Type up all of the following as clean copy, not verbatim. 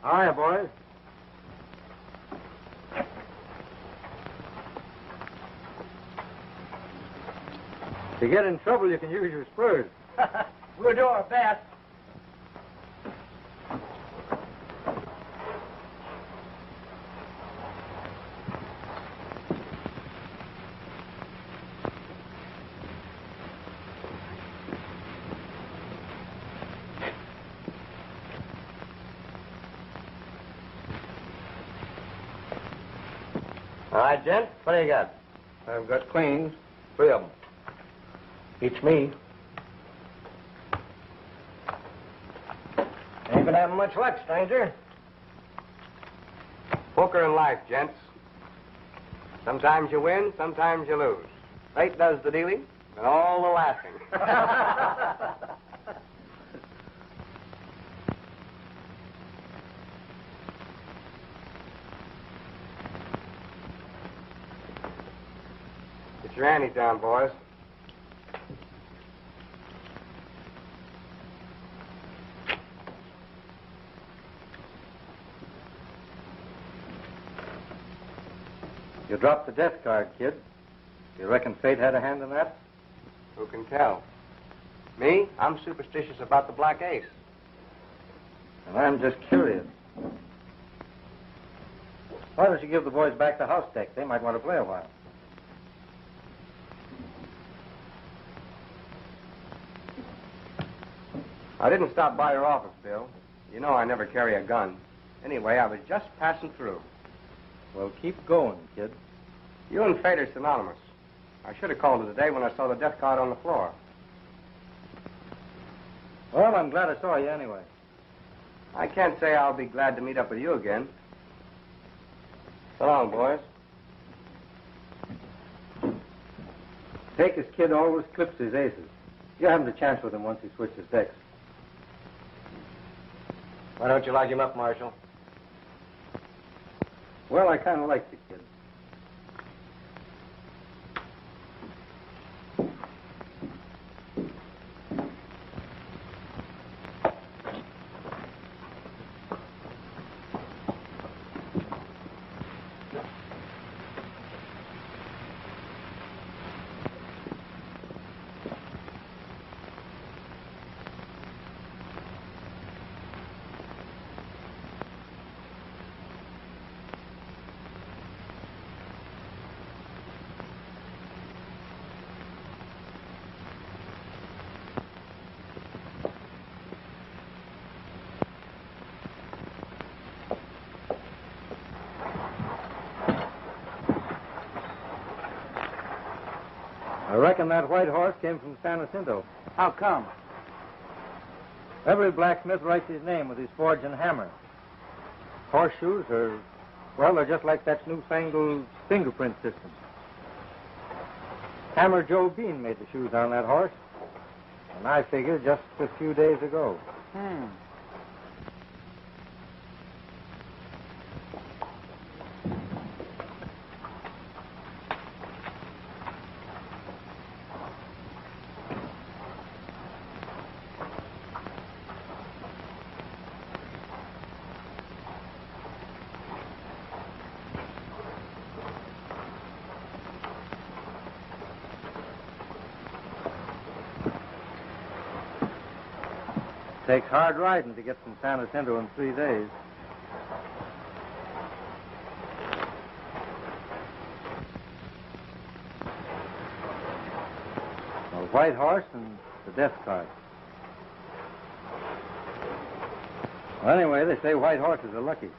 Hiya, boys. If you get in trouble, you can use your spurs. We'll do our best. All right, gent. What do you got? I've got cleans, 3 of them. Each me. Ain't been having much luck, stranger. Poker in life, gents. Sometimes you win, sometimes you lose. Fate does the dealing, and all the laughing. Get your anties down, boys. You dropped the death card, kid. You reckon fate had a hand in that? Who can tell? Me? I'm superstitious about the black ace. And I'm just curious. Why don't you give the boys back the house deck? They might want to play a while. I didn't stop by your office, Bill. You know I never carry a gun. Anyway, I was just passing through. Well, keep going, kid. You and fate are synonymous. I should have called it today when I saw the death card on the floor. Well, I'm glad I saw you anyway. I can't say I'll be glad to meet up with you again. So long, boys. Pecos kid always clips his aces. You haven't a chance with him once he switches decks. Why don't you like him up, Marshal? Well, I kind of like you, kid. I reckon that white horse came from San Jacinto. How come? Every blacksmith writes his name with his forge and hammer. Horseshoes are, well, they're just like that newfangled fingerprint system. Hammer Joe Bean made the shoes on that horse. And I figure just a few days ago. Takes hard riding to get from San Jacinto in 3 days. A white horse and the death card. Well, anyway, they say white horses are lucky.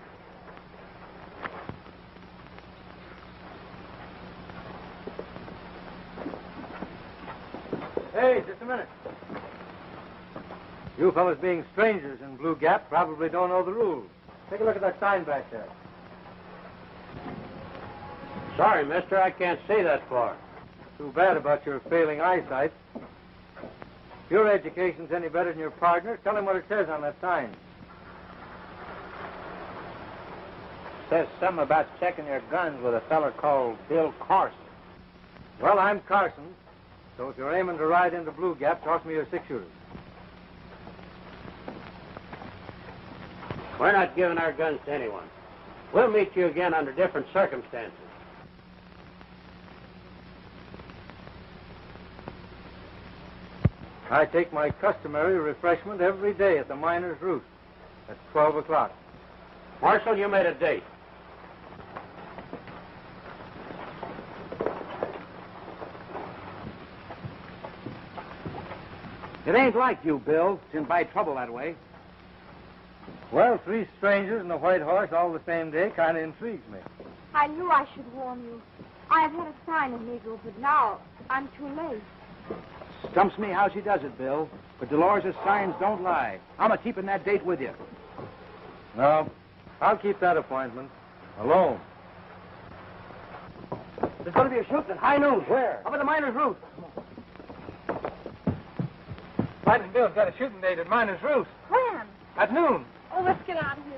Hey, just a minute. You fellas being strangers in Blue Gap probably don't know the rules. Take a look at that sign back there. Sorry, mister, I can't see that far. Too bad about your failing eyesight. If your education's any better than your partner's, tell him what it says on that sign. Says something about checking your guns with a feller called Bill Carson. Well, I'm Carson, so if you're aiming to ride into Blue Gap, toss me your 6-shooters. We're not giving our guns to anyone. We'll meet you again under different circumstances. I take my customary refreshment every day at the Miner's Roost at 12 o'clock. Marshal, you made a date. It ain't like you, Bill, to invite trouble that way. Well, 3 strangers and a white horse all the same day kind of intrigues me. I knew I should warn you. I have had a sign of Negro, but now I'm too late. Stumps me how she does it, Bill. But Dolores' signs don't lie. I'm a-keeping that date with you. No, I'll keep that appointment. Alone. There's going to be a shooting at high noon. Where? Up at the Miner's Roost. Fighting Bill's got a shooting date at Miner's Roost. When? At noon. Oh, let's get out of here.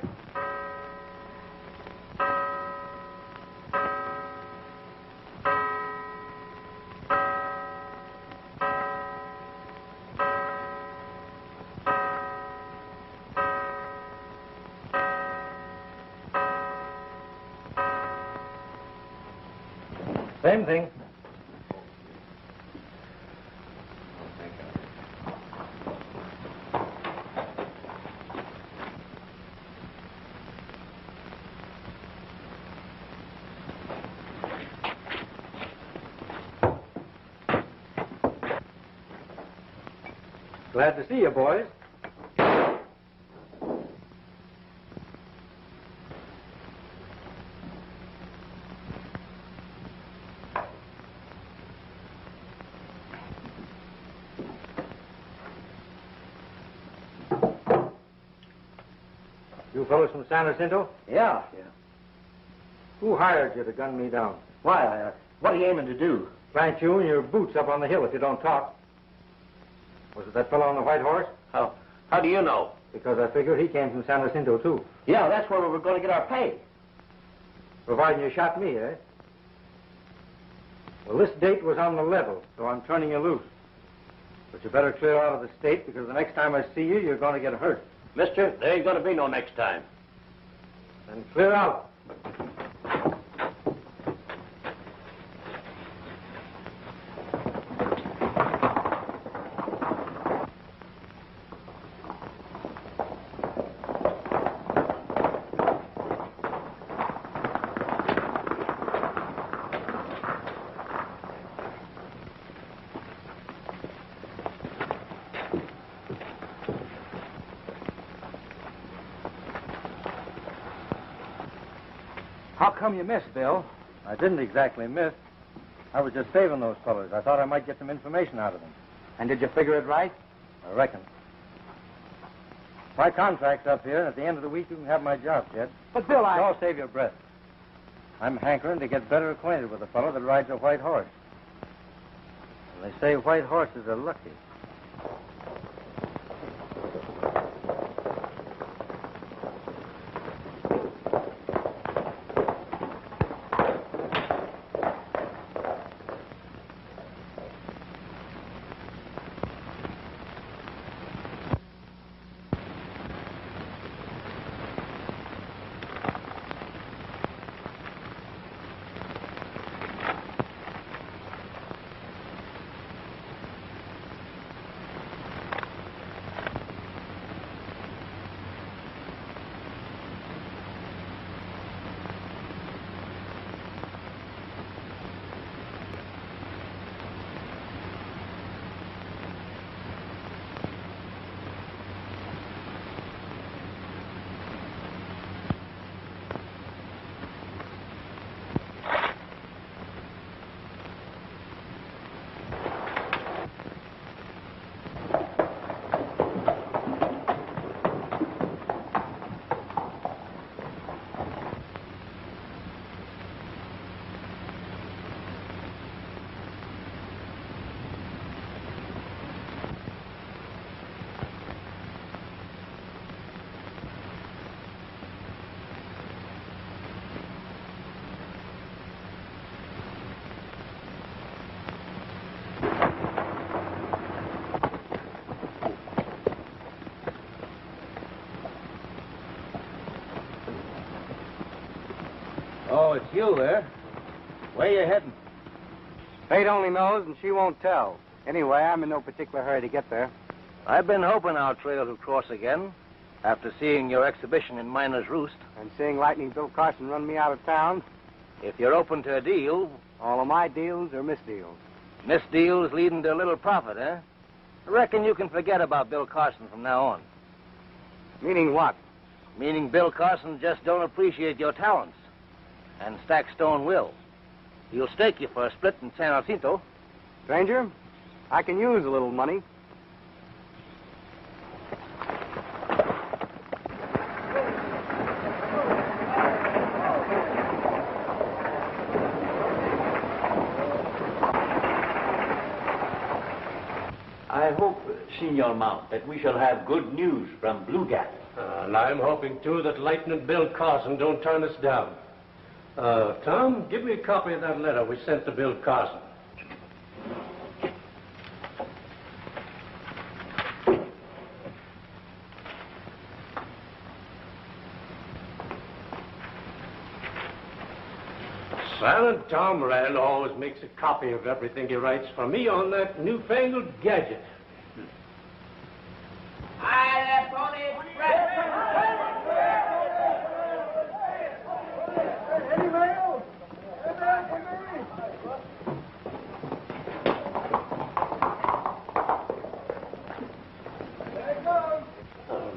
Same thing. Glad to see you, boys. You fellows from San Jacinto? Yeah. Who hired you to gun me down? Why, what are you aiming to do? Plant you and your boots up on the hill if you don't talk. Was it that fellow on the white horse? How do you know? Because I figure he came from San Jacinto, too. Yeah, that's where we were going to get our pay. Providing you shot me, eh? Well, this date was on the level, so I'm turning you loose. But you better clear out of the state, because the next time I see you, you're going to get hurt. Mister, there ain't going to be no next time. Then clear out. How come you missed, Bill? I didn't exactly miss. I was just saving those fellas. I thought I might get some information out of them. And did you figure it right? I reckon. My contract's up here, and at the end of the week, you can have my job, Jed. But, Bill, Don't save your breath. I'm hankering to get better acquainted with a fellow that rides a white horse. And they say white horses are lucky. Oh, it's you there. Where you heading? Fate only knows, and she won't tell. Anyway, I'm in no particular hurry to get there. I've been hoping our trails will cross again after seeing your exhibition in Miner's Roost. And seeing Lightning Bill Carson run me out of town, If you're open to a deal, all of my deals are misdeals. misdeals leading to a little profit, eh? I reckon you can forget about Bill Carson from now on. Meaning what? Meaning Bill Carson just don't appreciate your talents. And Stackstone will. He'll stake you for a split in San Jacinto. Stranger, I can use a little money. I hope, Senor Mount, that we shall have good news from Blue Gap. And I'm hoping, too, that Lightning Bill Carson don't turn us down. Tom, give me a copy of that letter we sent to Bill Carson. Silent Tom Rand always makes a copy of everything he writes for me on that newfangled gadget.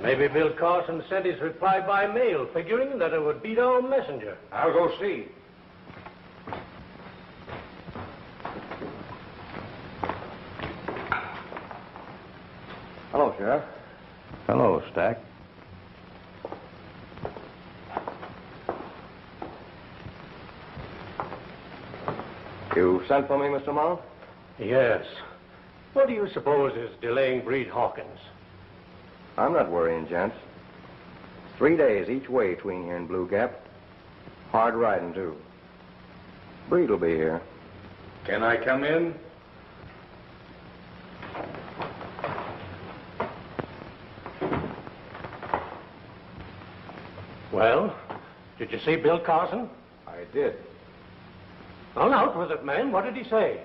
Maybe Bill Carson sent his reply by mail, figuring that it would beat our messenger. I'll go see. Hello, Sheriff. Hello, Stack. You sent for me, Mr. Mount? Yes. What do you suppose is delaying Breed Hawkins? I'm not worrying, gents. 3 days each way between here and Blue Gap. Hard riding, too. Breed will be here. Can I come in? Well, did you see Bill Carson? I did. On out with it, man. What did he say?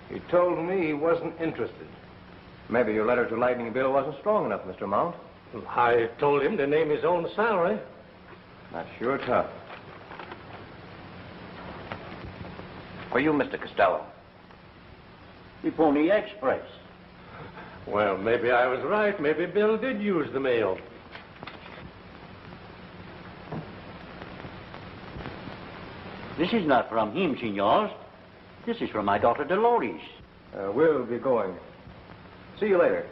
He told me he wasn't interested. Maybe your letter to Lightning Bill wasn't strong enough, Mr. Mount. I told him to name his own salary. That's sure tough. For you, Mr. Costello. The Pony Express. Well, maybe I was right. Maybe Bill did use the mail. This is not from him, senors. This is from my daughter Dolores. We'll be going. See you later.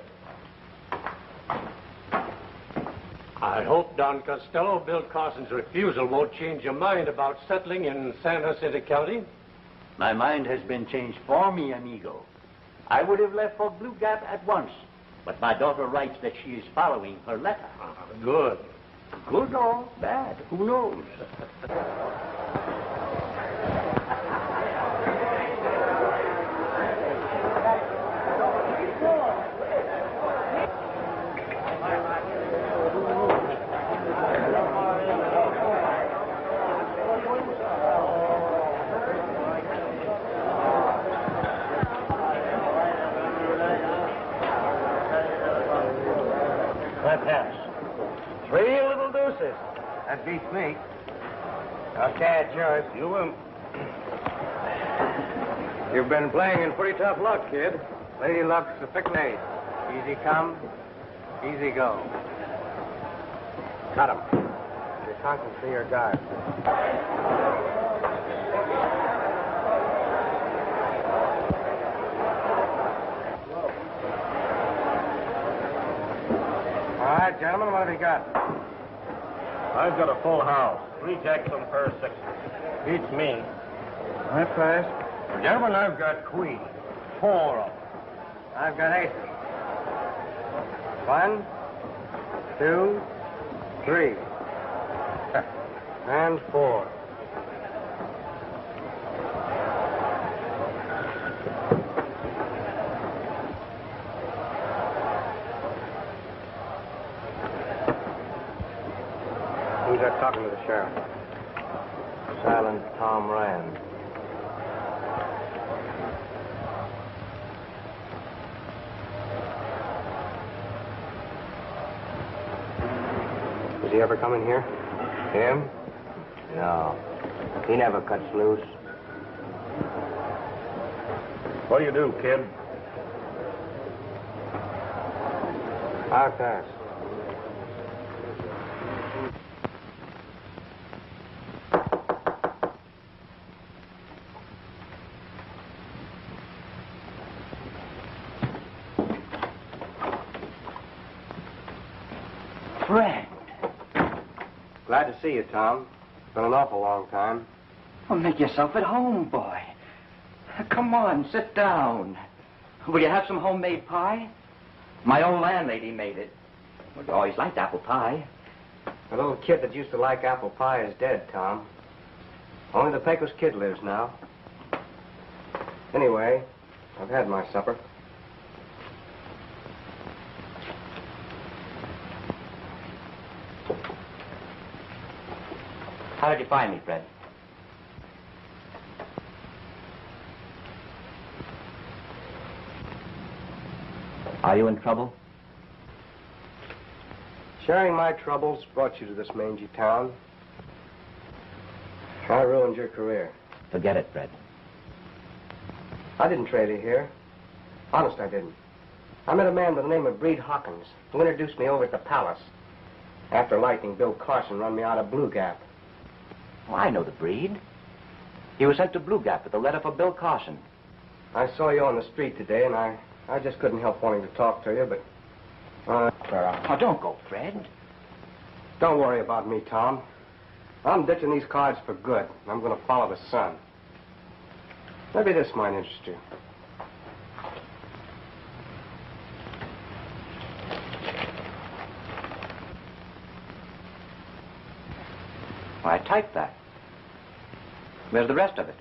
I hope, Don Costello, Bill Carson's refusal won't change your mind about settling in San Jacinto County. My mind has been changed for me, amigo. I would have left for Blue Gap at once, but my daughter writes that she is following her letter. Good. Good or bad, who knows? Perhaps. 3 little deuces. That beats me. Okay, it's yours. You will. You've been playing in pretty tough luck, kid. Lady Luck's a fickle ace. Easy come, easy go. Cut him. Your trunk will see your guard. All right, gentlemen, what have you got? I've got a full house. 3 jacks on pair of 6. Beats me. That's fast. Gentlemen, I've got queen. 4 of them. I've got 8. 1, 2, 3. And 4. Who's that talking to the sheriff? Island Tom Rand. Does he ever come in here? Him? No. He never cuts loose. What do you do, kid? Outcast. Friend. Glad to see you, Tom. Been an awful long time. Well, make yourself at home, boy. Come on, sit down. Will you have some homemade pie? My old landlady made it. Well, you always liked apple pie. The little kid that used to like apple pie is dead, Tom. Only the Pecos kid lives now. Anyway, I've had my supper. How did you find me, Fred? Are you in trouble? Sharing my troubles brought you to this mangy town. I ruined your career. Forget it, Fred. I didn't trail you here. Honest, I didn't. I met a man by the name of Breed Hawkins who introduced me over at the palace. After lightning, Bill Carson run me out of Blue Gap. Oh, I know the breed. He was sent to Blue Gap with a letter for Bill Carson. I saw you on the street today, and I just couldn't help wanting to talk to you, but... Oh, don't go, Fred. Don't worry about me, Tom. I'm ditching these cards for good. I'm going to follow the sun. Maybe this might interest you. Well, I typed that. Where's the rest of it?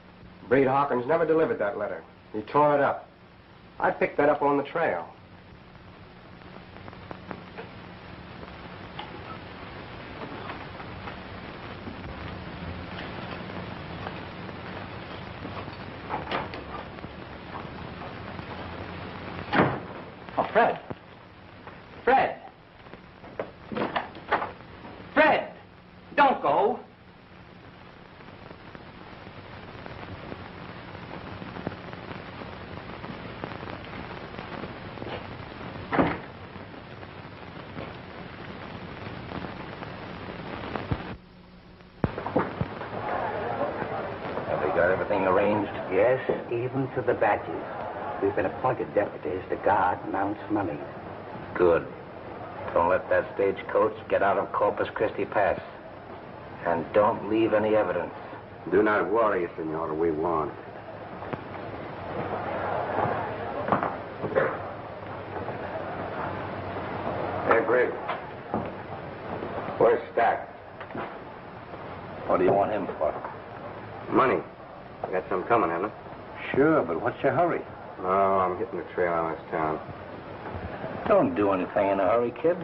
Breed Hawkins never delivered that letter. He tore it up. I picked that up on the trail. Oh, Fred. Fred. Fred, don't go. Got everything arranged? Yes, even to the badges. We've been appointed deputies to guard Mount's money. Good. Don't let that stagecoach get out of Corpus Christi Pass. And don't leave any evidence. Do not worry, Senor. We won't. Hey, Breed. Where's Stack? What do you want him for? Money. I got some coming, haven't I? Sure, but what's your hurry? No, I'm hitting the trail out of this town. Don't do anything in a hurry, kid.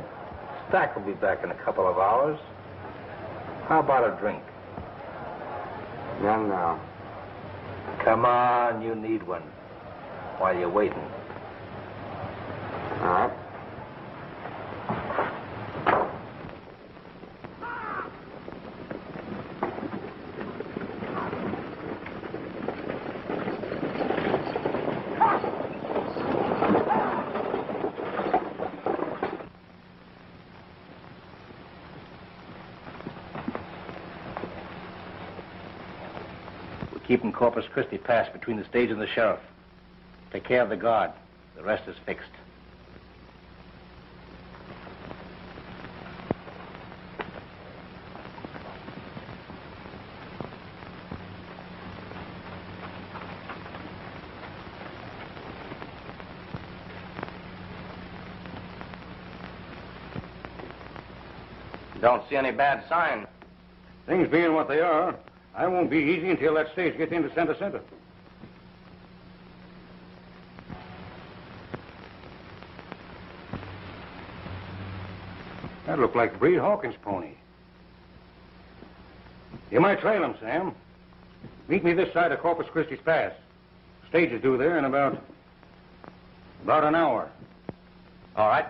Stack will be back in a couple of hours. How about a drink? None now. Come on, you need one. While you're waiting. All right. Keeping Corpus Christi Pass between the stage and the sheriff. Take care of the guard. The rest is fixed. Don't see any bad signs. Things being what they are, I won't be easy until that stage gets into center. That looked like Breed Hawkins' pony. You might trail him, Sam. Meet me this side of Corpus Christi's Pass. Stage is due there in about an hour. All right.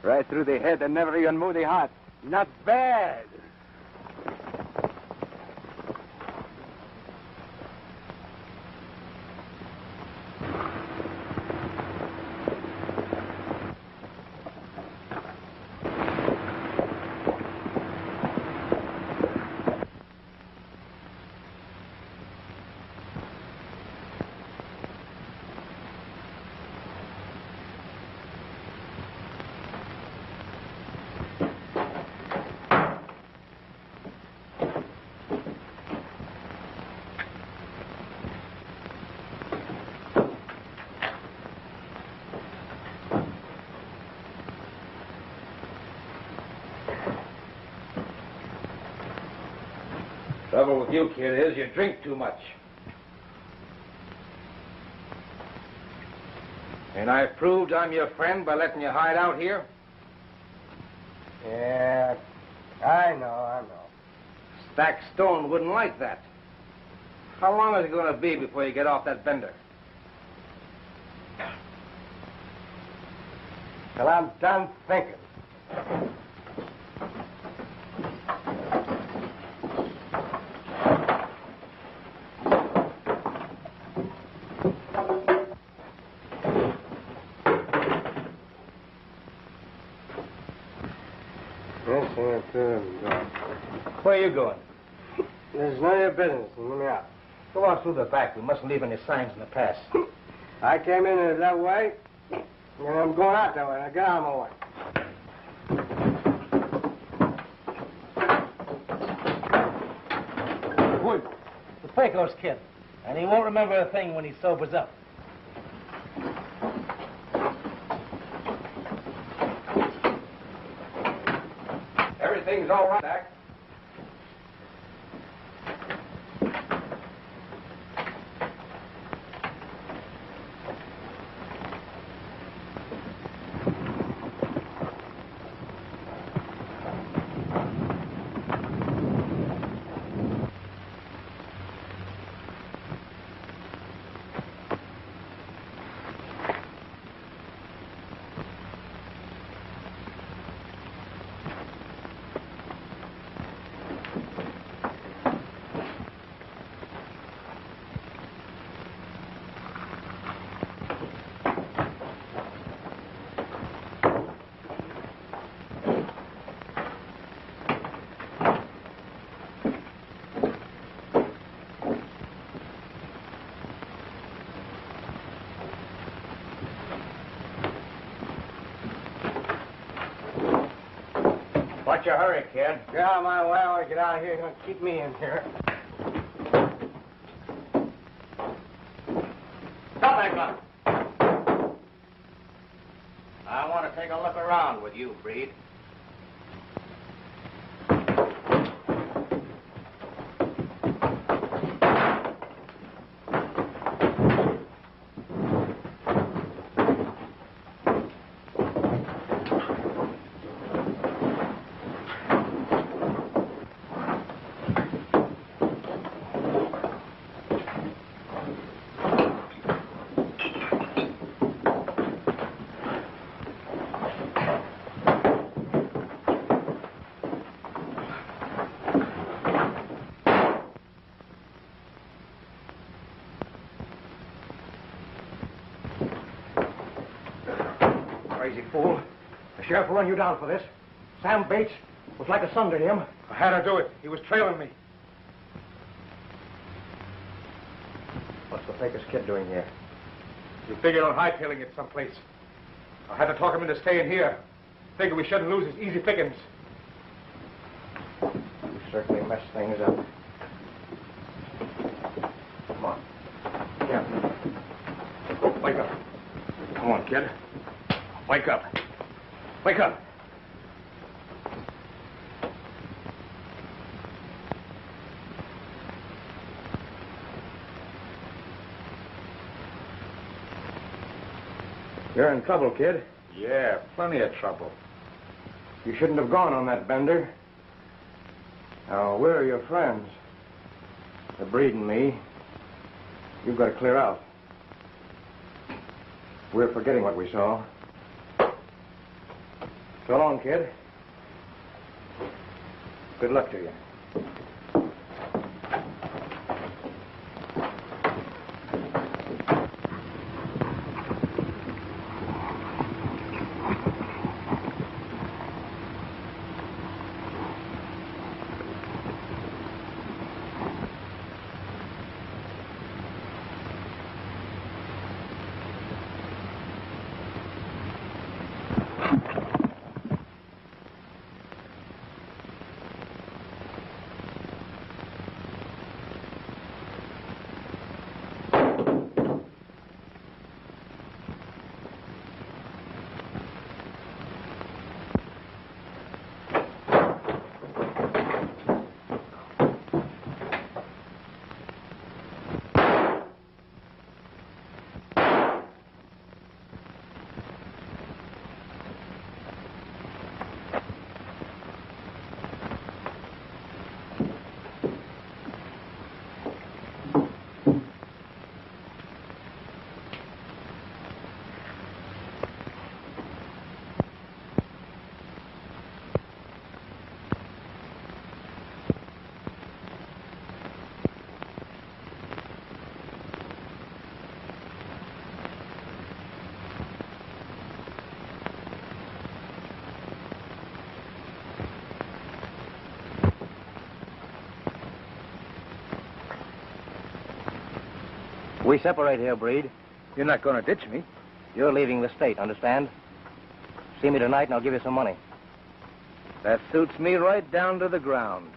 Right through the head and never even moved the heart. Not bad. Trouble with you, kid, is you drink too much. And I've proved I'm your friend by letting you hide out here. Yeah, I know. Stack Stone wouldn't like that. How long is it going to be before you get off that bender? Till I'm done thinking. Where are you going? This is none of your business. Let me out. Go out through the back. We mustn't leave any signs in the pass. I came in that way, and I'm going out that way. Now get out of my way. Wood, the Pecos kid, and he won't remember a thing when he sobers up. Everything's all right, Dak. What's your hurry, kid? Get out of my way. I want to get out of here. You're going to keep me in here. Stop that gun. I want to take a look around with you, Breed. Crazy fool. The sheriff will run you down for this. Sam Bates was like a son to him. I had to do it. He was trailing me. What's the Pecos kid doing here? He figured on hightailing it someplace. I had to talk him into staying here. Figure we shouldn't lose his easy pickings. You certainly messed things up. Come on. Yeah. Wake up. Come on, kid. Wake up. Wake up. You're in trouble, kid. Yeah, plenty of trouble. You shouldn't have gone on that bender. Now, where are your friends? The Breed and me. You've got to clear out. We're forgetting what we saw. So long, kid. Good luck to you. We separate here, Breed. You're not going to ditch me. You're leaving the state, understand? See me tonight and I'll give you some money. That suits me right down to the ground.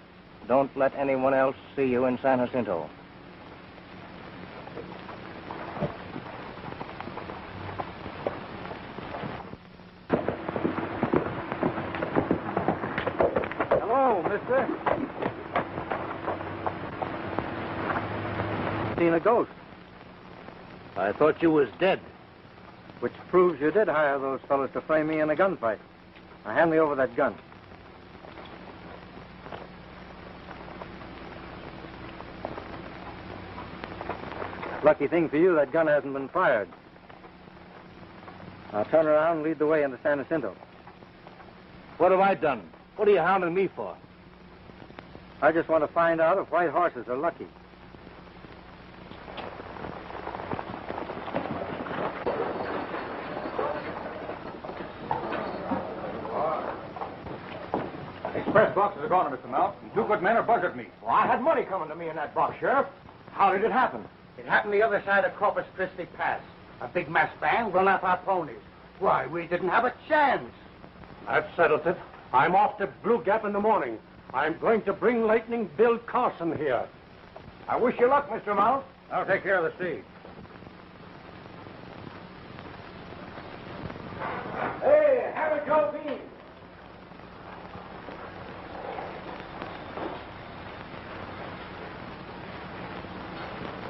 Don't let anyone else see you in San Jacinto. Hello, mister. Seen a ghost. I thought you was dead. Which proves you did hire those fellows to frame me in a gunfight. Now hand me over that gun. Lucky thing for you, that gun hasn't been fired. Now turn around and lead the way into San Jacinto. What have I done? What are you hounding me for? I just want to find out if white horses are lucky. Express boxes are gone, Mr. Mount. And two good men are buzzed me. Well, I had money coming to me in that box, Sheriff. How did it happen? It happened the other side of Corpus Christi Pass. A big mass band run off our ponies. Why, we didn't have a chance. That settles it. I'm off to Blue Gap in the morning. I'm going to bring Lightning Bill Carson here. I wish you luck, Mr. Mount. I'll take care of the steed. Hey, have it, Joe Bean.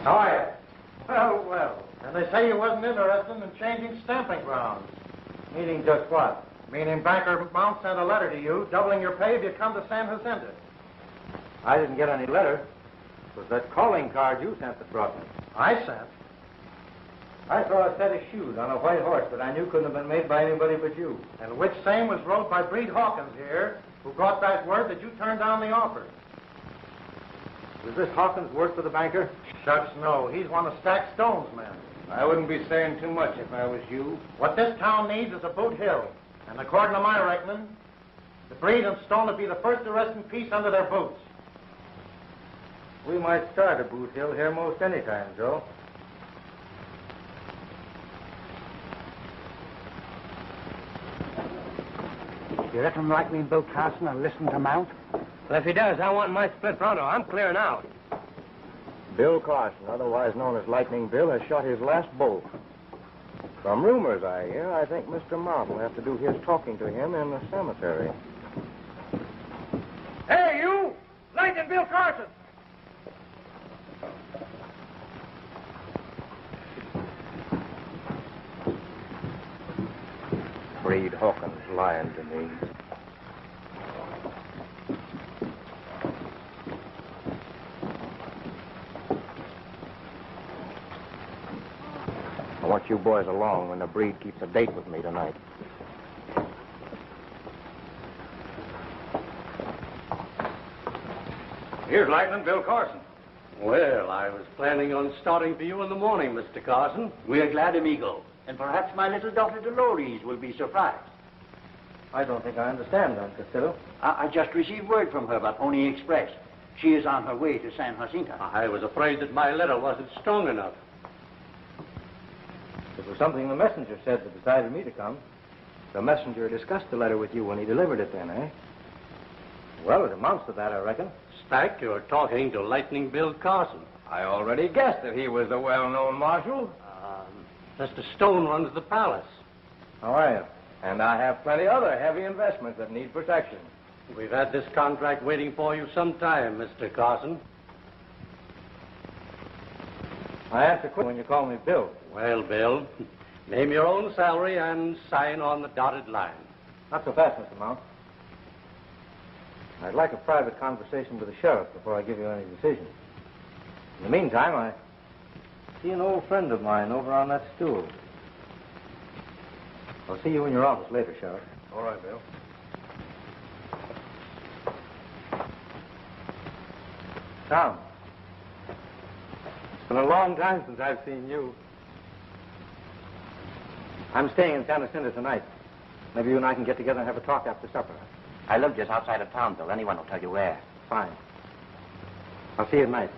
How are you? Well, well. And they say you wasn't interested in changing stamping grounds. Meaning just what? Meaning Banker Mount sent a letter to you, doubling your pay if you come to San Jacinto. I didn't get any letter. It was that calling card you sent that brought me. I sent. I saw a set of shoes on a white horse that I knew couldn't have been made by anybody but you. And which same was rode by Breed Hawkins here, who brought back word that you turned down the offer. Does this Hawkins work for the banker? Shucks, no. He's one of Stack Stone's men. I wouldn't be saying too much if I was you. What this town needs is a boot hill. And according to my reckoning, the Breed and Stone would be the first to rest in peace under their boots. We might start a boot hill here most any time, Joe. You reckon Lightning Bill Carson will listen to Mount? Well, if he does, I want my split pronto. I'm clearing out. Bill Carson, otherwise known as Lightning Bill, has shot his last bolt. From rumors I hear, I think Mr. Mount will have to do his talking to him in the cemetery. Hey, you! Lightning Bill Carson! Breed Hawkins lying to me. I want you boys along when the Breed keeps a date with me tonight. Here's Lightning Bill Carson. Well, I was planning on starting for you in the morning, Mr. Carson. We're glad, amigo. And perhaps my little daughter Dolores will be surprised. I don't think I understand, Don Castillo. I just received word from her by Pony Express. She is on her way to San Jacinto. I was afraid that my letter wasn't strong enough. It was something the messenger said that decided me to come. The messenger discussed the letter with you when he delivered it then, eh? Well, it amounts to that, I reckon. Stack, you're talking to Lightning Bill Carson. I already guessed that he was the well-known marshal. Mr. Stone runs the palace. How are you? And I have plenty other heavy investments that need protection. We've had this contract waiting for you some time, Mr. Carson. I answer quick when you call me Bill. Well, Bill, name your own salary and sign on the dotted line. Not so fast, Mr. Mount. I'd like a private conversation with the sheriff before I give you any decision. In the meantime, I see an old friend of mine over on that stool. I'll see you in your office later, Sheriff. All right, Bill. Tom. It's been a long time since I've seen you. I'm staying in San Jacinto tonight. Maybe you and I can get together and have a talk after supper. I live just outside of town, Bill. Anyone will tell you where. Fine. I'll see you at night.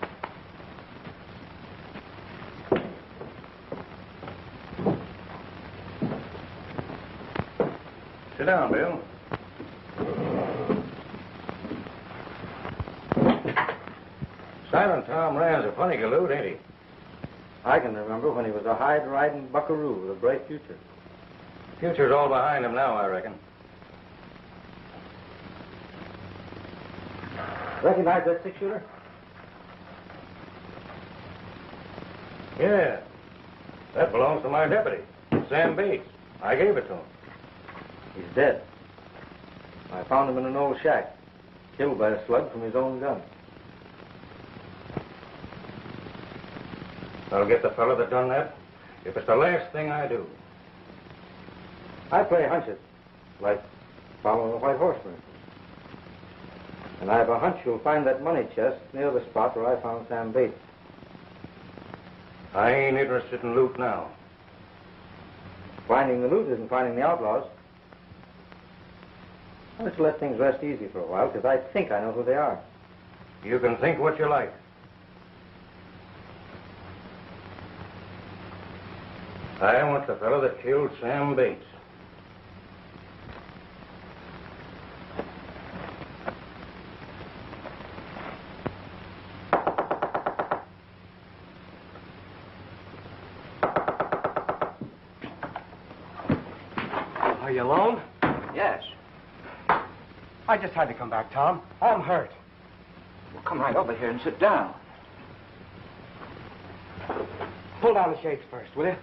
Sit down, Bill. Silent Tom Rand's a funny galoot, ain't he? I can remember when he was a hide-riding buckaroo with a bright future. Future's all behind him now, I reckon. Recognize that six-shooter? Yeah. That belongs to my deputy, Sam Bates. I gave it to him. He's dead. I found him in an old shack, killed by a slug from his own gun. I'll get the fellow that done that if it's the last thing I do. I play hunches, like following a white horse, for instance. And I have a hunch you'll find that money chest near the spot where I found Sam Bates. I ain't interested in loot now. Finding the loot isn't finding the outlaws. Let's let things rest easy for a while, because I think I know who they are. You can think what you like. I want the fellow that killed Sam Bates. Are you alone? Yes. I just had to come back, Tom. I'm hurt. Well, come right over here and sit down. Pull down the shades first, will you?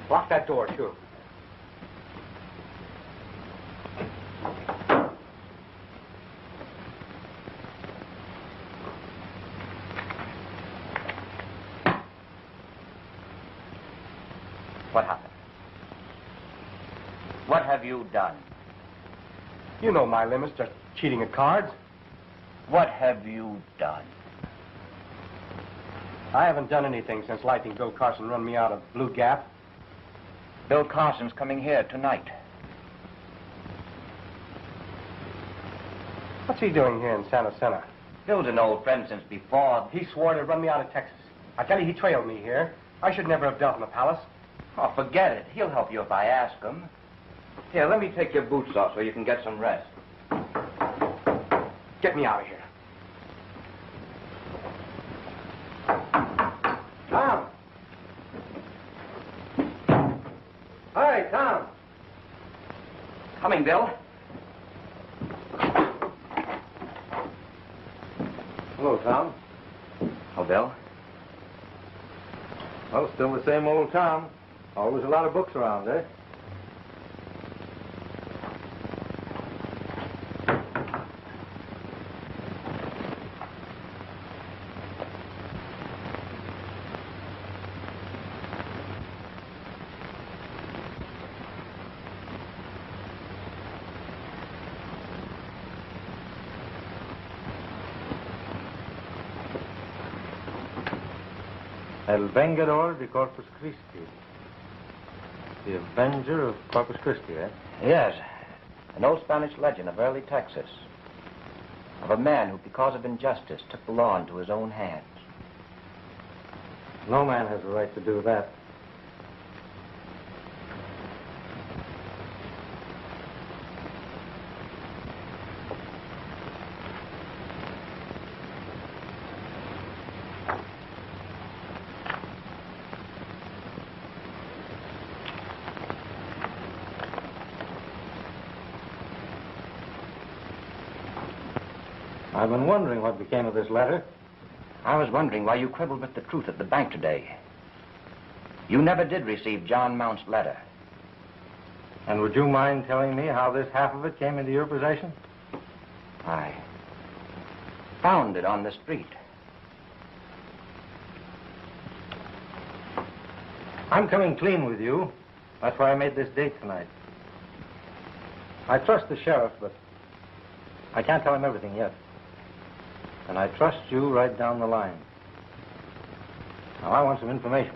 Lock that door, too. What happened? What have you done? You know my limits, just cheating at cards. What have you done? I haven't done anything since Lightning Bill Carson run me out of Blue Gap. Bill Carson's coming here tonight. What's he doing here in Santa Cena? Bill's an old friend since before. He swore to run me out of Texas. I tell you, he trailed me here. I should never have dealt in the palace. Oh, forget it. He'll help you if I ask him. Here, let me take your boots off so you can get some rest. Get me out of here. Tom! Hi, Tom! Coming, Bill. Hello, Tom. Oh, Bill. Well, still the same old Tom. Always a lot of books around, eh? El Vengador de Corpus Christi. The Avenger of Corpus Christi, eh? Yes. An old Spanish legend of early Texas. Of a man who, because of injustice, took the law into his own hands. No man has the right to do that. I've been wondering what became of this letter. I was wondering why you quibbled with the truth at the bank today. You never did receive John Mount's letter. And would you mind telling me how this half of it came into your possession? I found it on the street. I'm coming clean with you. That's why I made this date tonight. I trust the sheriff, but I can't tell him everything yet. And I trust you right down the line. Now, I want some information.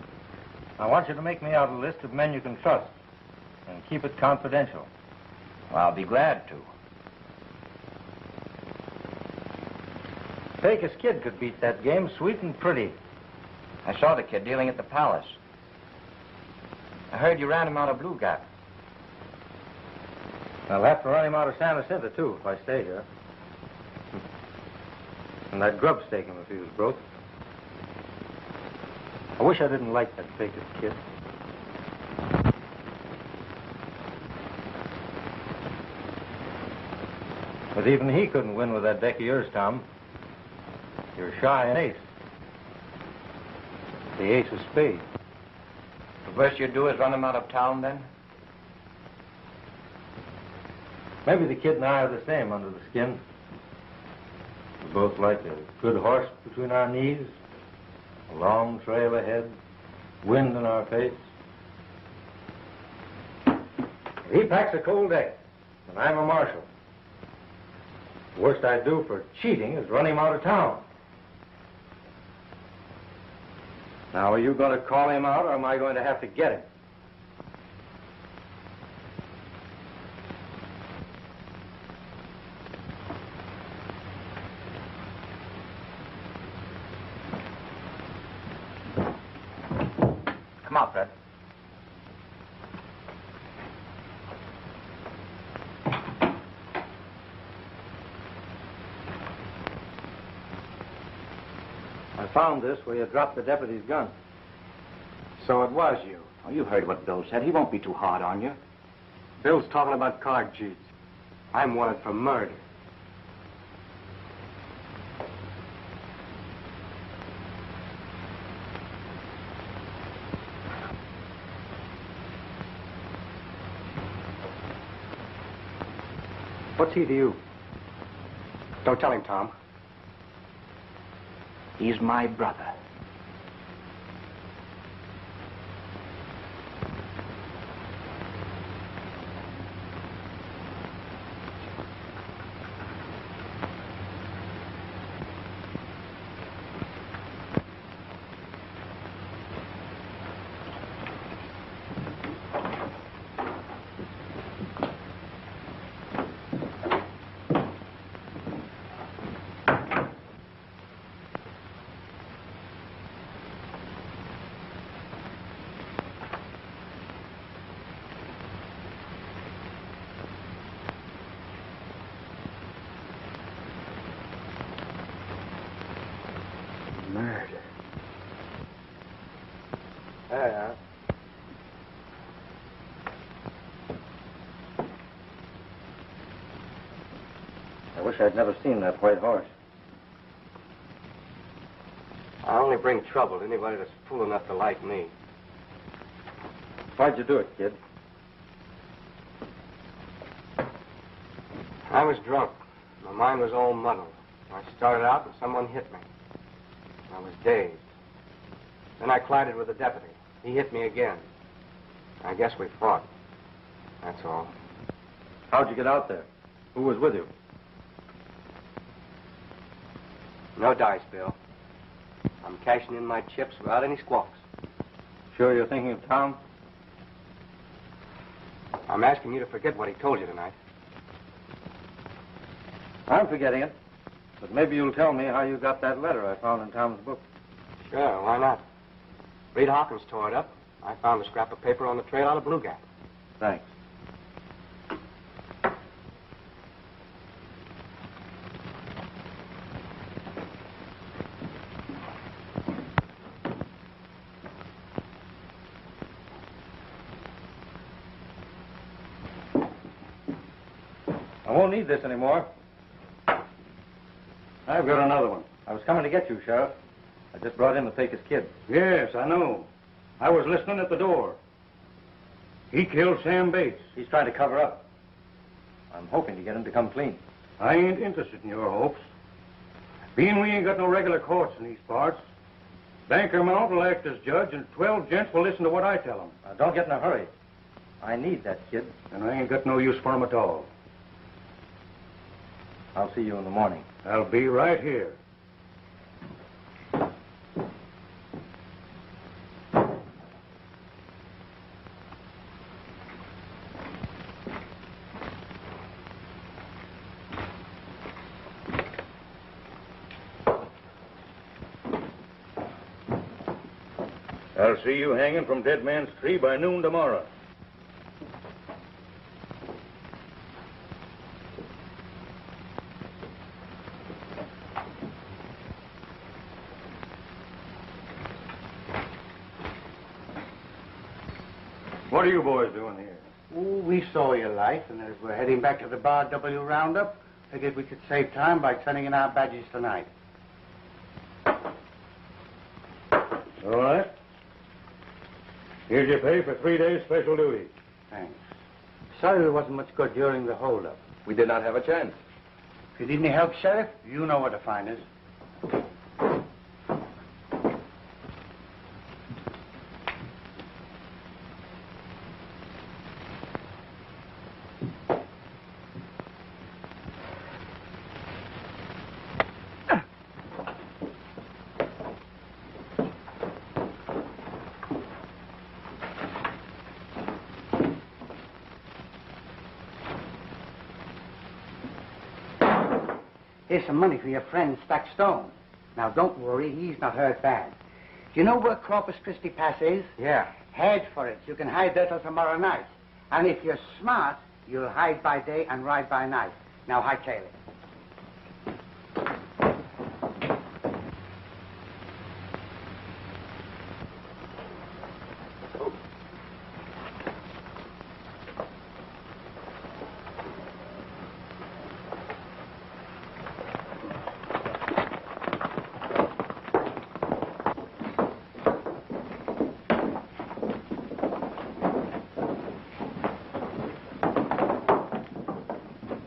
I want you to make me out a list of men you can trust and keep it confidential. Well, I'll be glad to. Pecos Kid could beat that game sweet and pretty. I saw the kid dealing at the Palace. I heard you ran him out of Blue Gap. I'll have to run him out of Santa Cinta, too, if I stay here. And I'd grub stake him if he was broke. I wish I didn't like that Pecos Kid. But even he couldn't win with that deck of yours, Tom. You're shy an ace. The ace of spades. The worst you'd do is run him out of town, then? Maybe the kid and I are the same under the skin. We both like a good horse between our knees, a long trail ahead, wind in our face. He packs a cold deck, and I'm a marshal. The worst I'd do for cheating is run him out of town. Now, are you going to call him out, or am I going to have to get him? Come out, Fred. I found this where you dropped the deputy's gun. So it was you. Oh, you heard what Bill said. He won't be too hard on you. Bill's talking about card cheats. I'm wanted for murder. What's he to you? Don't tell him, Tom. He's my brother. There you are. I wish I'd never seen that white horse. I only bring trouble to anybody that's fool enough to like me. Why'd you do it, kid? I was drunk. My mind was all muddled. I started out and someone hit me. I was dazed. Then I collided with the deputy. He hit me again. I guess we fought. That's all. How'd you get out there? Who was with you? No dice, Bill. I'm cashing in my chips without any squawks. Sure you're thinking of Tom? I'm asking you to forget what he told you tonight. I'm forgetting it. But maybe you'll tell me how you got that letter I found in Tom's book. Sure, why not? Reed Hawkins tore it up. I found a scrap of paper on the trail out of Blue Gap. Thanks. I won't need this anymore. I've got another one. I was coming to get you, Sheriff. I just brought in the Pecos Kid. Yes, I know. I was listening at the door. He killed Sam Bates. He's trying to cover up. I'm hoping to get him to come clean. I ain't interested in your hopes. Being we ain't got no regular courts in these parts, Banker Mount will act as judge, and 12 gents will listen to what I tell them. Now, don't get in a hurry. I need that kid. And I ain't got no use for him at all. I'll see you in the morning. I'll be right here. I'll see you hanging from Dead Man's Tree by noon tomorrow. What are you boys doing here? Oh, we saw your light, and as we're heading back to the Bar W Roundup, figured we could save time by turning in our badges tonight. All right. Here's your pay for 3 days special duty. Thanks. Sorry we wasn't much good during the holdup. We did not have a chance. If you need any help, Sheriff, you know where to find us. Here's some money for your friend, Stack Stone. Now, don't worry, he's not hurt bad. Do you know where Corpus Christi Pass is? Yeah. Head for it. You can hide there till tomorrow night. And if you're smart, you'll hide by day and ride by night. Now, hightail it.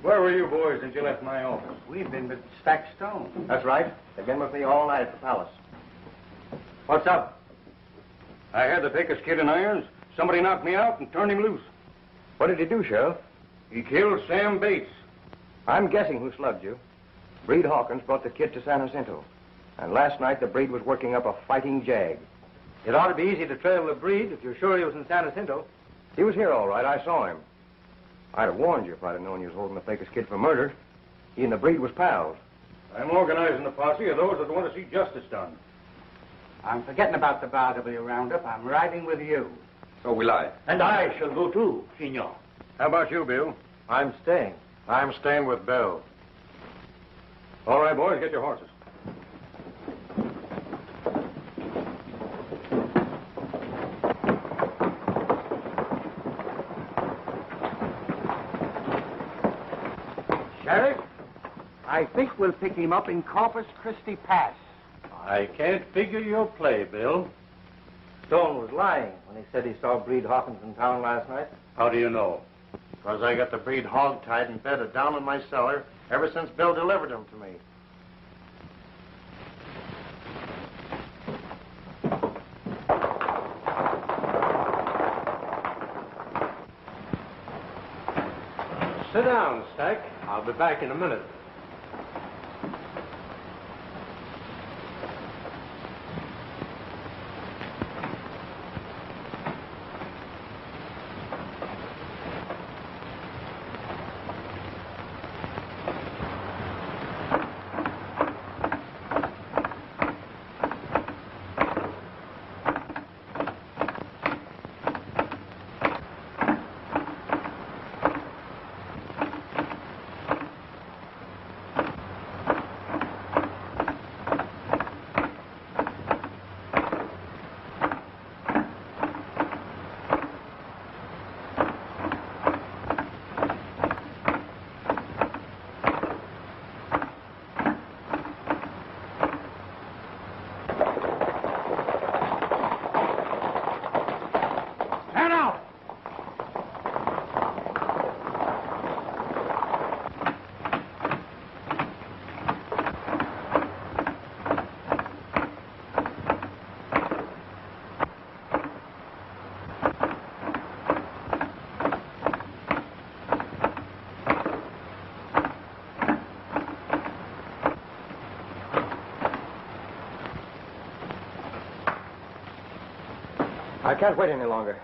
Where were you boys since you left my office? We've been with Stack Stone. That's right. They've been with me all night at the palace. What's up? I had the Pecos Kid in irons. Somebody knocked me out and turned him loose. What did he do, Sheriff? He killed Sam Bates. I'm guessing who slugged you. Breed Hawkins brought the kid to San Jacinto. And last night, the Breed was working up a fighting jag. It ought to be easy to trail the Breed if you're sure he was in San Jacinto. He was here all right. I saw him. I'd have warned you if I'd have known you was holding the Pecos Kid for murder. He and the Breed was pals. I'm organizing a posse of those that want to see justice done. I'm forgetting about the Bar W Roundup. I'm riding with you. So will I. And I shall go too, Senor. How about you, Bill? I'm staying. I'm staying with Bill. All right, boys, get your horses. I think we'll pick him up in Corpus Christi Pass. I can't figure your play, Bill. Stone was lying when he said he saw Breed Hawkins in town last night. How do you know? Because I got the breed hog tied and bedded down in my cellar ever since Bill delivered him to me. Sit down, Stack. I'll be back in a minute. I can't wait any longer.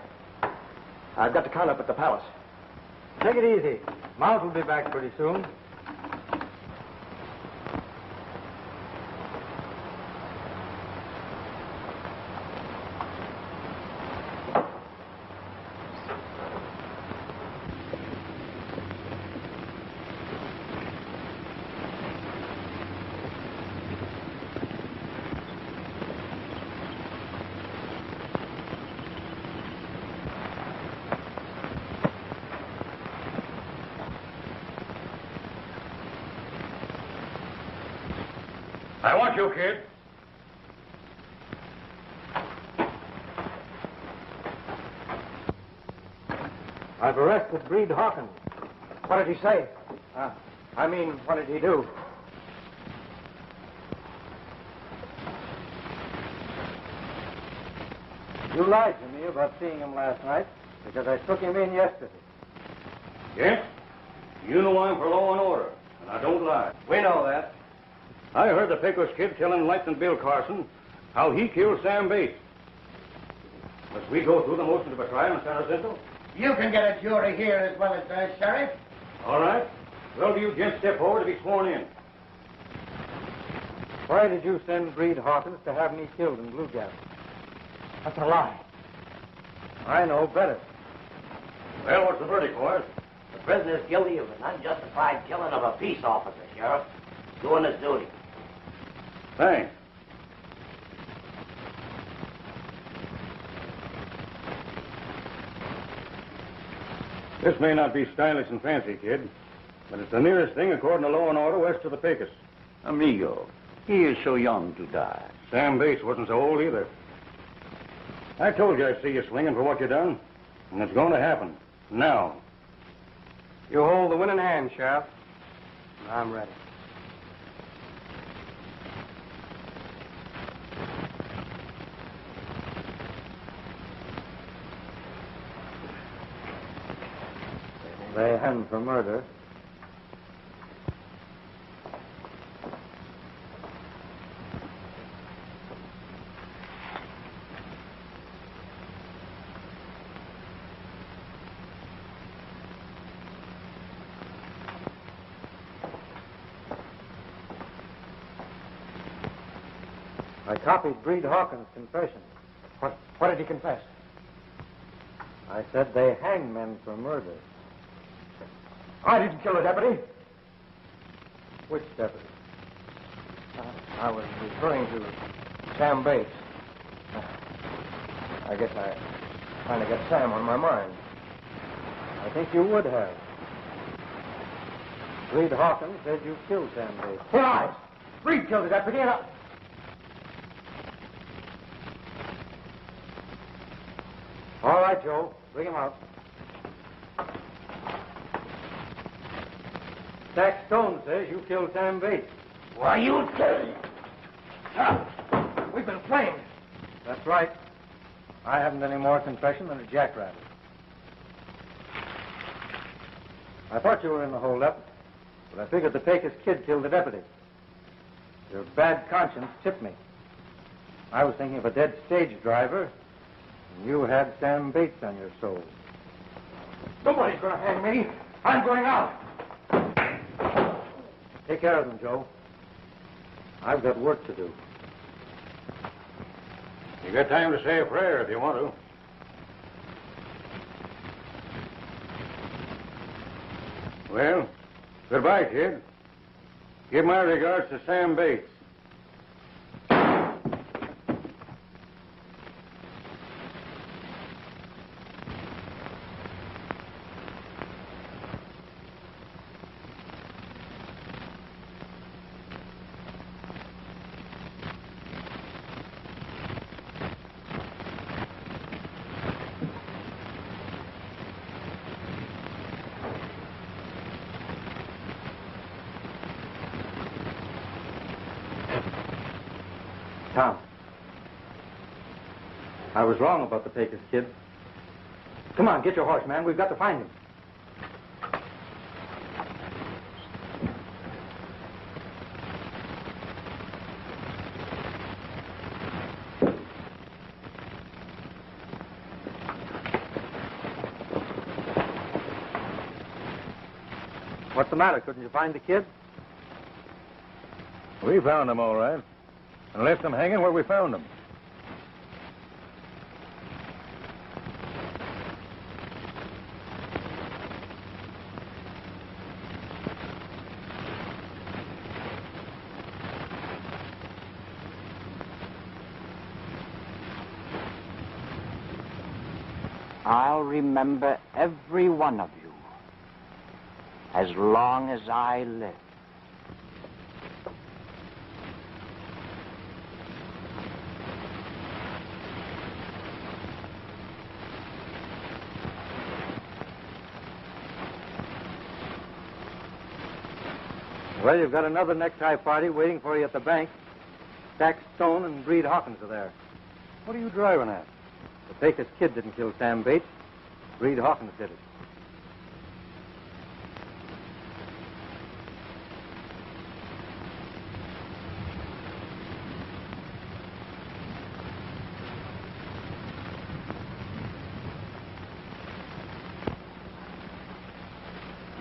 I've got to count up at the palace. Take it easy. Mount will be back pretty soon. I want you, kid. I've arrested Breed Hawkins. What did he say? What did he do? You lied to me about seeing him last night because I took him in yesterday. Yes? You know I'm for law and order, and I don't lie. We know that. I heard the Pecos kid telling Lightning Bill Carson how he killed Sam Bates. Must we go through the motions of a trial in San Jacinto? You can get a jury here as well as there, Sheriff. All right. Well, do you gents step forward to be sworn in? Why did you send Breed Hawkins to have me killed in Blue Gap? That's a lie. I know better. Well, what's the verdict, boys? The prisoner's guilty of an unjustified killing of a peace officer, Sheriff. Doing his duty. Thanks. This may not be stylish and fancy, kid, but it's the nearest thing, according to law and order, west of the Pecos. Amigo, he is so young to die. Sam Bates wasn't so old either. I told you I'd see you swinging for what you done, and it's going to happen. Now. You hold the winning hand, Sheriff. I'm ready. They hang for murder. I copied Breed Hawkins' confession. What did he confess? I said they hang men for murder. I didn't kill the deputy. Which deputy? I was referring to Sam Bates. I guess I kind of got Sam on my mind. I think you would have. Reed Hawkins said you killed Sam Bates. He lies. Reed killed the deputy and I... All right, Joe. Bring him out. Jack Stone says you killed Sam Bates. Why, you tell We've been framed. That's right. I haven't any more confession than a jackrabbit. I thought you were in the holdup, but I figured the Pecos kid killed the deputy. Your bad conscience tipped me. I was thinking of a dead stage driver, and you had Sam Bates on your soul. Nobody's going to hang me. I'm going out. Take care of them, Joe. I've got work to do. You got time to say a prayer if you want to. Well, goodbye, kid. Give my regards to Sam Bates. Tom, I was wrong about the Pecos kid. Come on, get your horse, man. We've got to find him. What's the matter? Couldn't you find the kid? We found him, all right. And left him hanging where we found him. I'll remember every one of you as long as I live. Well, you've got another necktie party waiting for you at the bank. Jack Stone and Reed Hawkins are there. What are you driving at? The Pecos kid didn't kill Sam Bates. Reed Hawkins did it.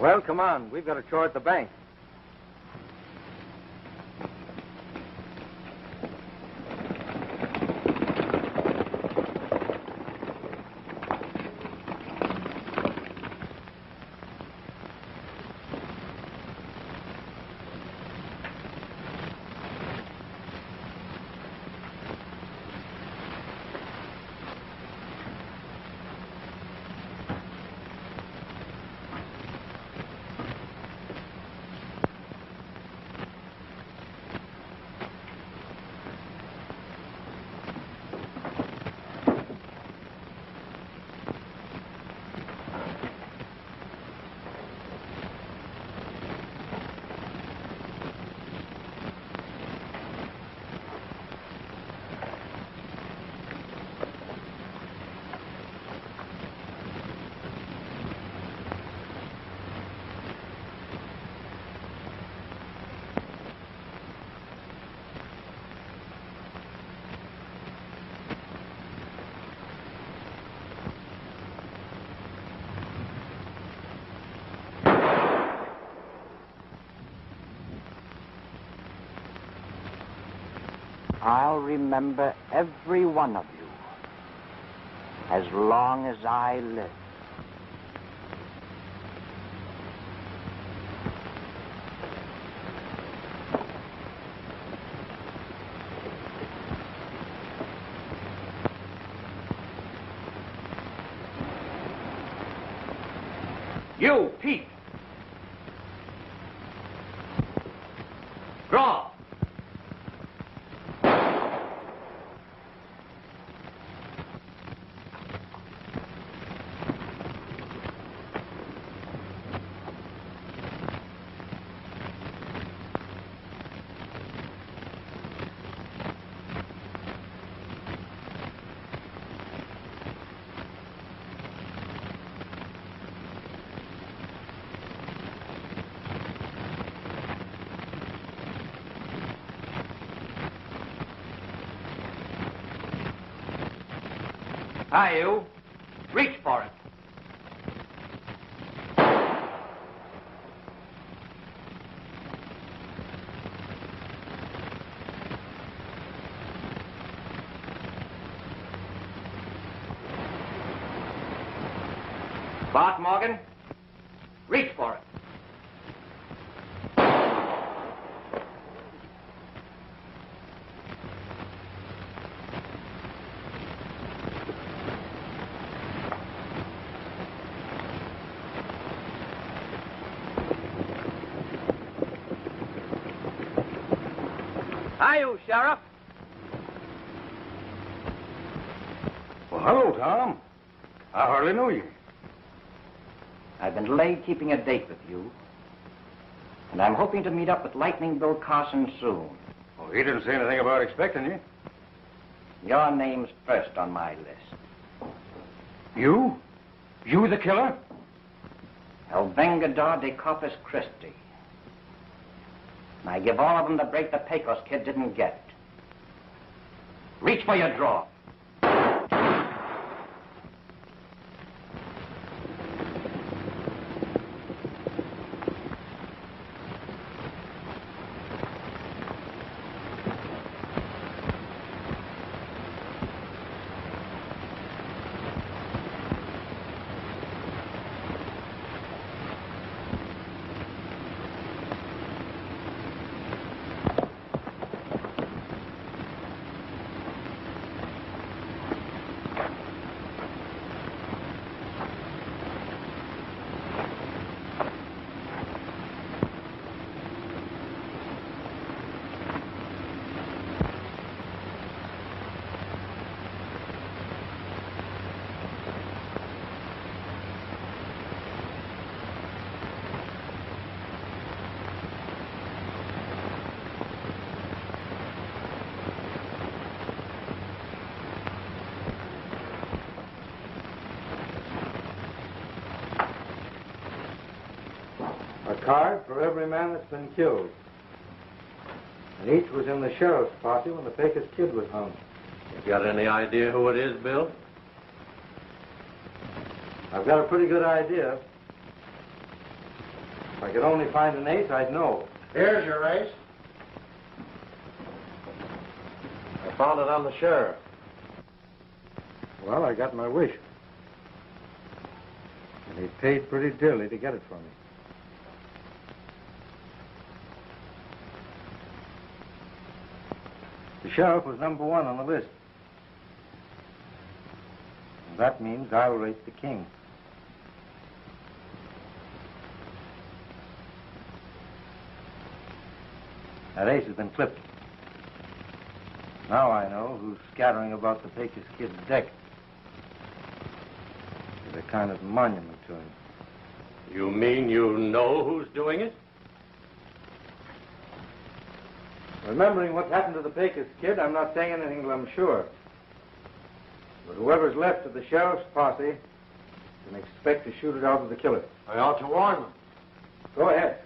Well, come on. We've got a chore at the bank. I'll remember every one of you as long as I live. You, Pete. Hi, you. Reach for it. Bart Morgan, reach for it. Hi, you, Sheriff. Well, hello, Tom. I hardly knew you. I've been delayed keeping a date with you, and I'm hoping to meet up with Lightning Bill Carson soon. Oh, he didn't say anything about expecting you. Your name's first on my list. You? You the killer? El Vengador de Corpus Christi. And I give all of them the break the Pecos kid didn't get. Reach for your draw. Card for every man that's been killed. And each was in the sheriff's posse when the Pecos kid was hung. You got any idea who it is, Bill? I've got a pretty good idea. If I could only find an ace, I'd know. Here's your ace. I found it on the sheriff. Well, I got my wish. And he paid pretty dearly to get it for me. The sheriff was number one on the list. And that means I'll rate the king. That ace has been clipped. Now I know who's scattering about the Pecos kid's deck. It's a kind of monument to him. You mean you know who's doing it? Remembering what's happened to the Pecos kid, I'm not saying anything till I'm sure. But whoever's left of the sheriff's posse can expect to shoot it out with the killer. I ought to warn them. Go ahead.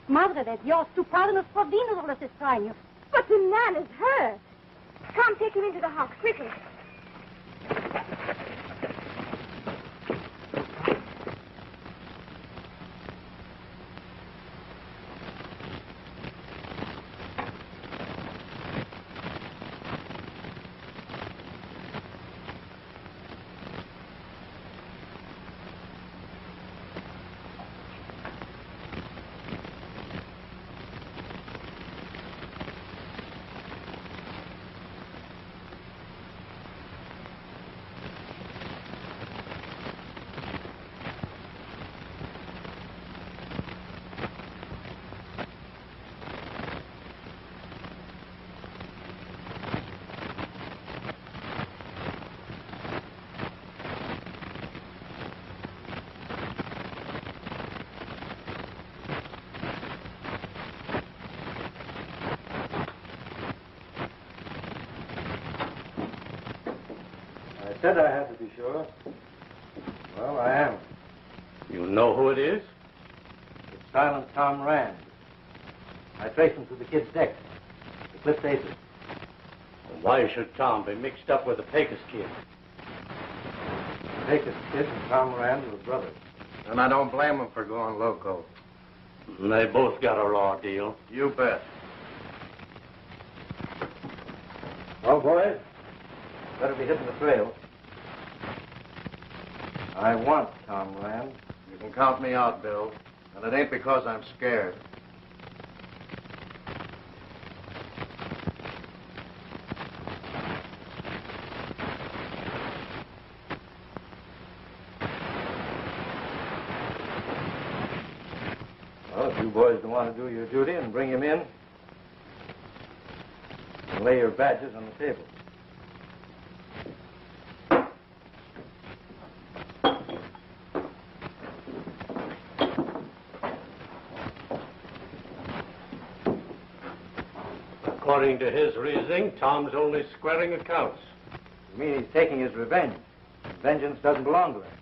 Madre de Dios, tu padre nos podinos a los extraños. But the man is hurt. Come, take him into the house, quickly. said I had to be sure. Well, I am. You know who it is? It's Silent Tom Rand. I traced him to the kid's deck. The Cliff Aces. Why should Tom be mixed up with the Pecos kid? The Pecos kid and Tom Rand were brothers. And I don't blame him for going loco. They both got a raw deal. You bet. Well, boys, better be hitting the trail. I want Tom Rand. You can count me out, Bill. And it ain't because I'm scared. Well, if you boys don't want to do your duty and bring him in, and lay your badges on the table. According to his reasoning, Tom's only squaring accounts. You mean he's taking his revenge? Vengeance doesn't belong to him.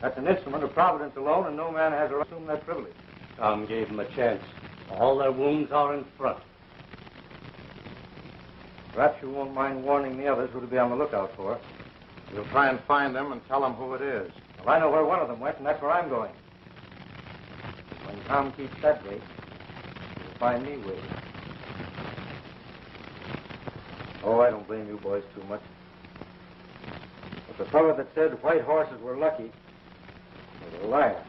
That's an instrument of Providence alone, and no man has a right to assume that privilege. Tom gave him a chance. All their wounds are in front. Perhaps you won't mind warning the others who to be on the lookout for. You'll try and find them and tell them who it is. Well, I know where one of them went, and that's where I'm going. When Tom keeps that gate, he'll find me waiting. Oh, I don't blame you boys too much. But the fellow that said white horses were lucky was a liar.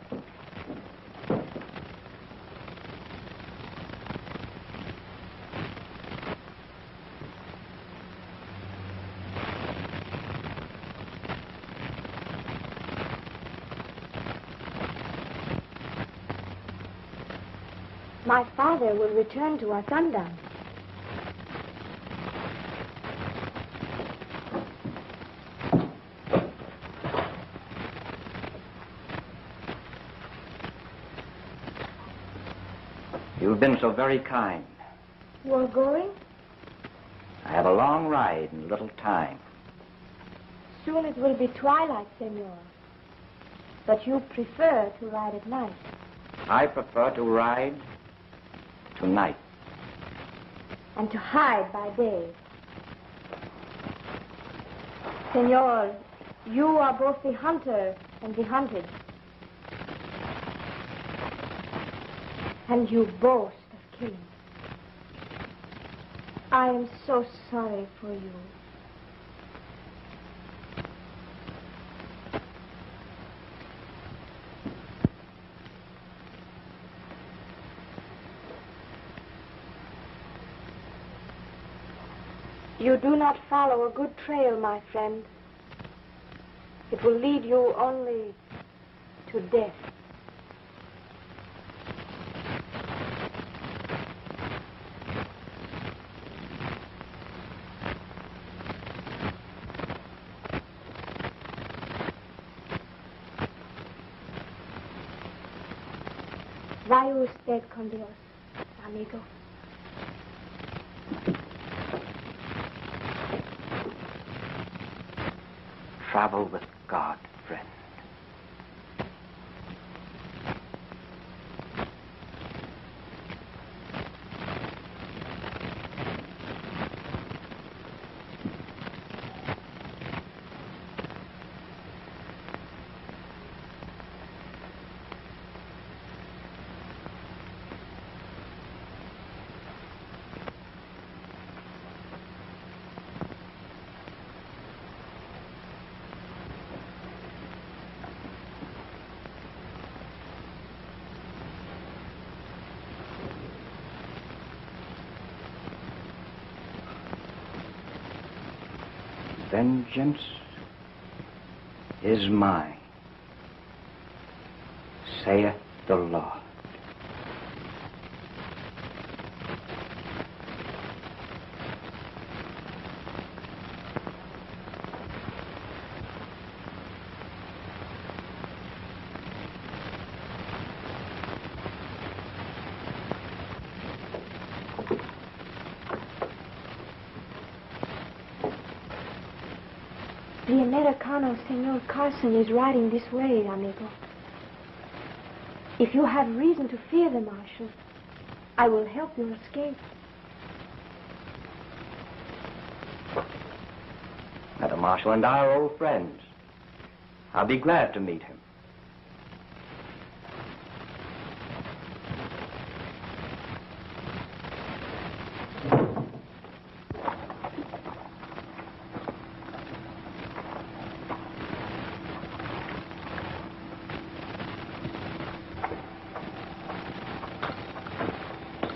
My father will return to us sundown. You've been so very kind. You are going? I have a long ride and little time. Soon it will be twilight, Senor. But you prefer to ride at night. I prefer to ride tonight. And to hide by day. Senor, you are both the hunter and the hunted. And you boast of killing. I am so sorry for you. You do not follow a good trail, my friend. It will lead you only to death. Vaya usted con Dios, amigo. Travel with God, friend. Vengeance is mine, saith the Lord. Americano Senor Carson is riding this way, amigo. If you have reason to fear the Marshal, I will help you escape. Now, the Marshal and I are old friends. I'll be glad to meet him.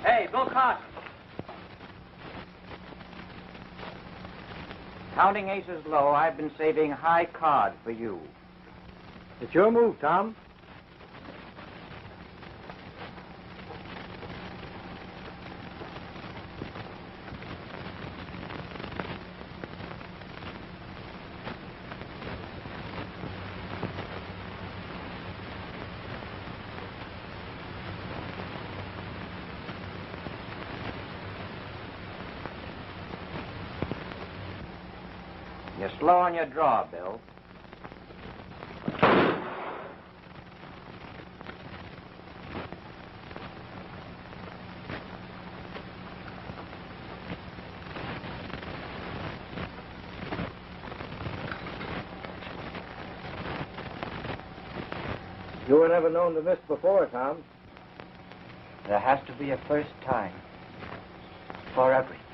Hey, Bill Carson. Counting aces low, I've been saving high card for you. It's your move, Tom. You're slow on your draw, Bill. You were never known to miss before, Tom. There has to be a first time for everything.